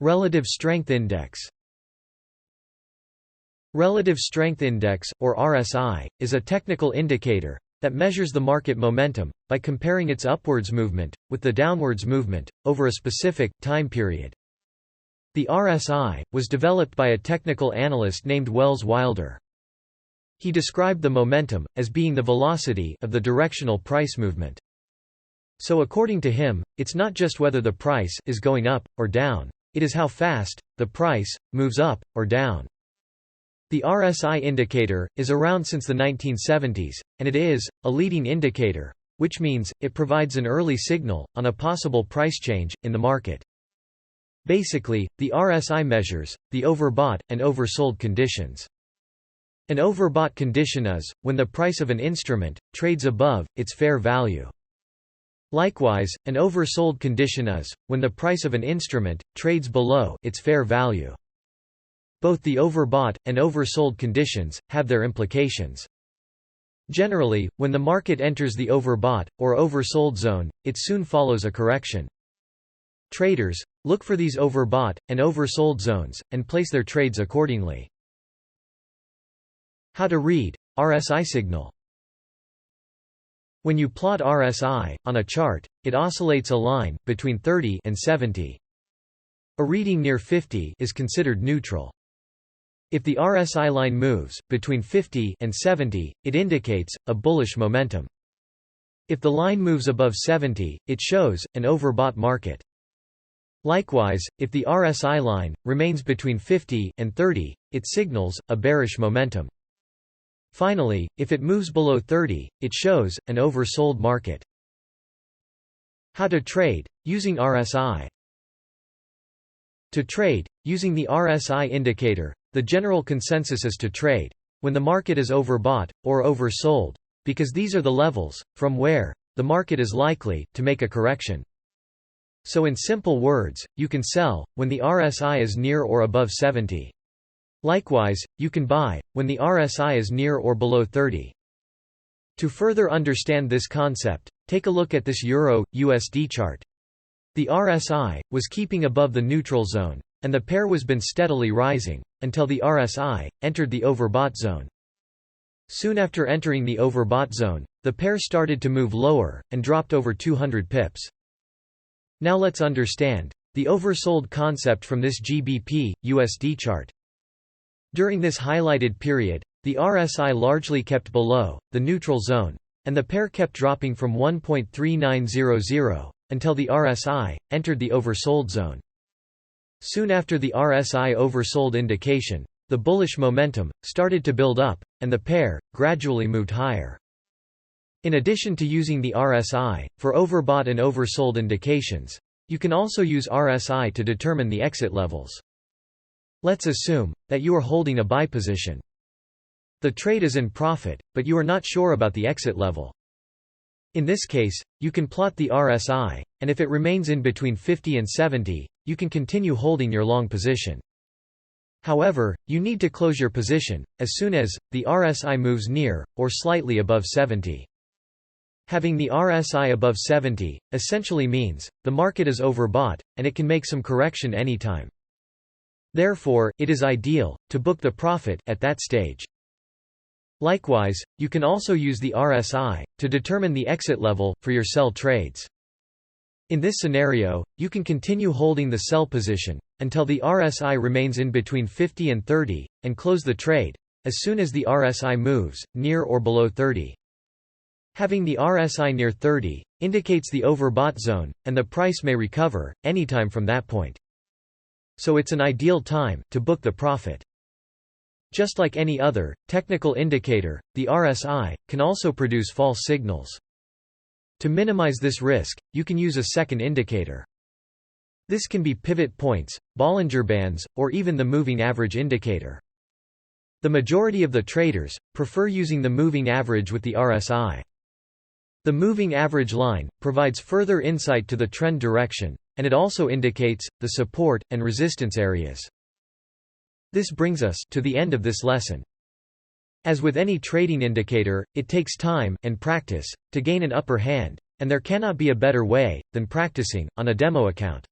Relative Strength Index. Relative Strength Index, or RSI, is a technical indicator that measures the market momentum by comparing its upwards movement with the downwards movement over a specific time period. The RSI was developed by a technical analyst named Welles Wilder. He described the momentum as being the velocity of the directional price movement. So according to him, it's not just whether the price is going up or down, it is how fast the price moves up or down. The RSI indicator is around since the 1970s, and it is a leading indicator, which means it provides an early signal on a possible price change in the market. Basically, the RSI measures the overbought and oversold conditions. An overbought condition is when the price of an instrument trades above its fair value. Likewise, an oversold condition is when the price of an instrument trades below its fair value. Both the overbought and oversold conditions have their implications. Generally, when the market enters the overbought or oversold zone, it soon follows a correction. Traders look for these overbought and oversold zones and place their trades accordingly. How to read RSI signal. When you plot RSI on a chart, it oscillates a line between 30 and 70. A reading near 50 is considered neutral. If the RSI line moves between 50 and 70, it indicates a bullish momentum. If the line moves above 70, it shows an overbought market. Likewise, if the RSI line remains between 50 and 30, it signals a bearish momentum. Finally, if it moves below 30, it shows an oversold market. How to trade using RSI. To trade using the RSI indicator, the general consensus is to trade when the market is overbought or oversold, because these are the levels from where the market is likely to make a correction. So in simple words, you can sell when the RSI is near or above 70. Likewise, you can buy when the RSI is near or below 30. To further understand this concept, take a look at this Euro/USD chart. The RSI was keeping above the neutral zone, and the pair was been steadily rising until the RSI entered the overbought zone. Soon after entering the overbought zone, the pair started to move lower and dropped over 200 pips. Now let's understand the oversold concept from this GBP/USD chart. During this highlighted period, the RSI largely kept below the neutral zone, and the pair kept dropping from 1.3900 until the RSI entered the oversold zone. Soon after the RSI oversold indication, the bullish momentum started to build up, and the pair gradually moved higher. In addition to using the RSI for overbought and oversold indications, you can also use RSI to determine the exit levels. Let's assume that you are holding a buy position. The trade is in profit, but you are not sure about the exit level. In this case, you can plot the RSI, and if it remains in between 50 and 70, you can continue holding your long position. However, you need to close your position as soon as the RSI moves near or slightly above 70. Having the RSI above 70 essentially means the market is overbought, and it can make some correction anytime. Therefore, it is ideal to book the profit at that stage. Likewise, you can also use the RSI to determine the exit level for your sell trades. In this scenario, you can continue holding the sell position until the RSI remains in between 50 and 30, and close the trade as soon as the RSI moves near or below 30. Having the RSI near 30 indicates the overbought zone, and the price may recover anytime from that point. So it's an ideal time to book the profit. Just like any other technical indicator, the RSI can also produce false signals. To minimize this risk, you can use a second indicator. This can be pivot points, Bollinger Bands, or even the moving average indicator. The majority of the traders prefer using the moving average with the RSI. The moving average line provides further insight to the trend direction, and it also indicates the support and resistance areas. This brings us to the end of this lesson. As with any trading indicator, it takes time and practice to gain an upper hand, and there cannot be a better way than practicing on a demo account.